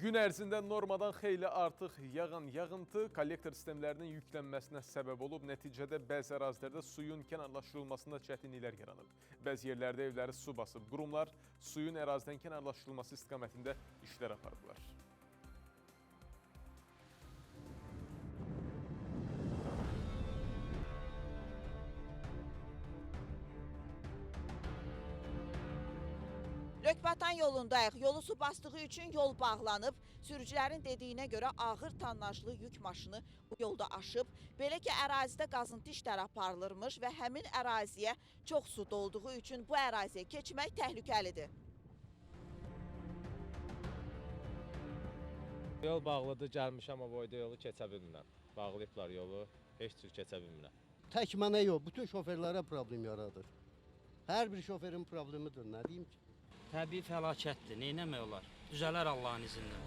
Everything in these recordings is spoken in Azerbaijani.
Gün ərzində normadan xeyli artıq yağan yağıntı kollektor sistemlərinin yüklənməsinə səbəb olub. Nəticədə bəzi ərazilərdə suyun kənarlaşdırılmasında çətinliklər yaranıb. Bəzi yerlərdə evləri su basıb. Qurumlar suyun ərazidən kənarlaşdırılması istiqamətində işlər aparıblar. Rökbatan yolundayıq. Yolu su bastığı üçün yol bağlanıb. Sürücülərin dediyinə görə ağır tonnajlı yük maşını bu yolda aşıb. Belə ki, ərazidə qazıntı işləri aparılırmış və həmin əraziyə çox su dolduğu üçün bu əraziyə keçmək təhlükəlidir. Yol bağlıdır, gəlmişəm o boyda yolu keçə bilmirəm. Bağlayıblar yolu, heç cür keçə bilmirəm. Tək mənə yox, bütün şoferlərə problem yaradır. Hər bir şoferin problemidir, nə deyim ki? Təbii fəlakətdir, neynəmək olar? Düzələr Allahın izinlə.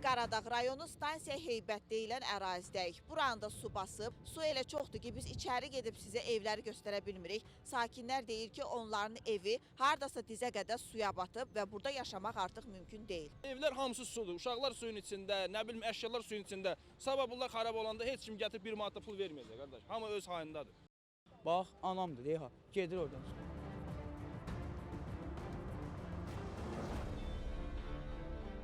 Qaradağ rayonu stansiya Heybət deyilən ərazidəyik. Buranda su basıb, su elə çoxdur ki, biz içəri gedib sizə evləri göstərə bilmirik. Sakinlər deyir ki, onların evi hardasa dizə qədər suya batıb və burada yaşamaq artıq mümkün deyil. Evlər hamısı sudur, uşaqlar suyun içində, nə bilim əşyalar suyun içində. Sabah bunlar xarab olanda heç kim gətirib bir manat da pul verməyəcək qardaş. Hamı öz hayındadır. Bax, anamdır, deyək ha, gedir oradan.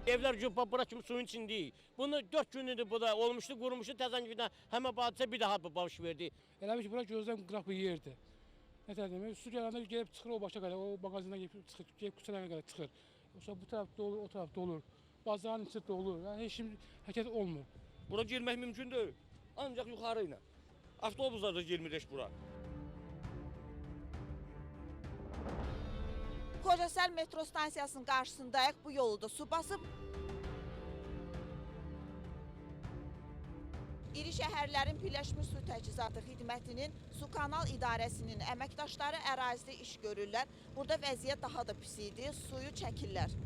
Evlər cübba bura kimi suyun içindəyik. Bunu 4 gündür bu da olmuşdu, qurumuşdu, təzən gündən həmə hadisə bir daha baş verdi. Elə bir ki, bura gözdən qıraq bir yerdir. Nətər demək, su gələndə gəlib çıxır o başa qədər, o mağazindən gəlib küçələrə qədər çıxır. Yoxsa bu tərəfdə olur, o tərəfdə olur. Bazarın içi dolur, yəni heç kim hərəkət olmur. Bura girmək mümkün deyil, ancaq yuxarı ilə. Avtobuslar da girmir heç bura. Kocasəl metro stansiyasının qarşısındayıq. Bu yolu da su basıb. İri şəhərlərin Birləşmiş Su Təchizatı Xidmətinin Su Kanal İdarəsinin əməkdaşları ərazidə iş görürlər. Burada vəziyyət daha da pis idi. Suyu çəkirlər.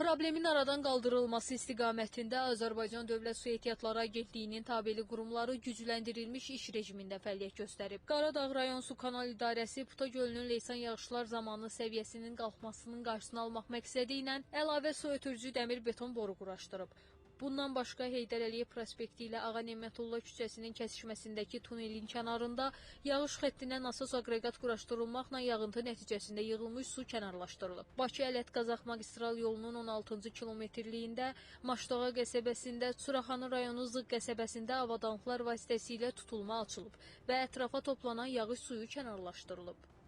Problemin aradan qaldırılması istiqamətində Azərbaycan Dövlət Su Ehtiyatları Agentliyinin tabeli qurumları gücləndirilmiş iş rejimində fəaliyyət göstərib. Qaradağ rayon Su Kanal İdarəsi Puta gölünün leysan yağışlar zamanı səviyyəsinin qalxmasının qarşısını almaq məqsədi ilə əlavə su ötürücü dəmir beton boru quraşdırıb. Bundan başqa Heydər Əliyev prospekti ilə Ağa Nemətullah küçəsinin kəsişməsindəki tunelin kənarında yağış xəttinə nasos aqreqat quraşdırılmaqla yağıntı nəticəsində yığılmış su kənarlaşdırılıb. Bakı-Ələt-Qazax magistral yolunun 16-cı kilometrliyində Maşdağa qəsəbəsində, Suraxanı rayonu Zığ qəsəbəsində avadanlıqlar vasitəsilə tutulma açılıb və ətrafa toplanan yağış suyu kənarlaşdırılıb.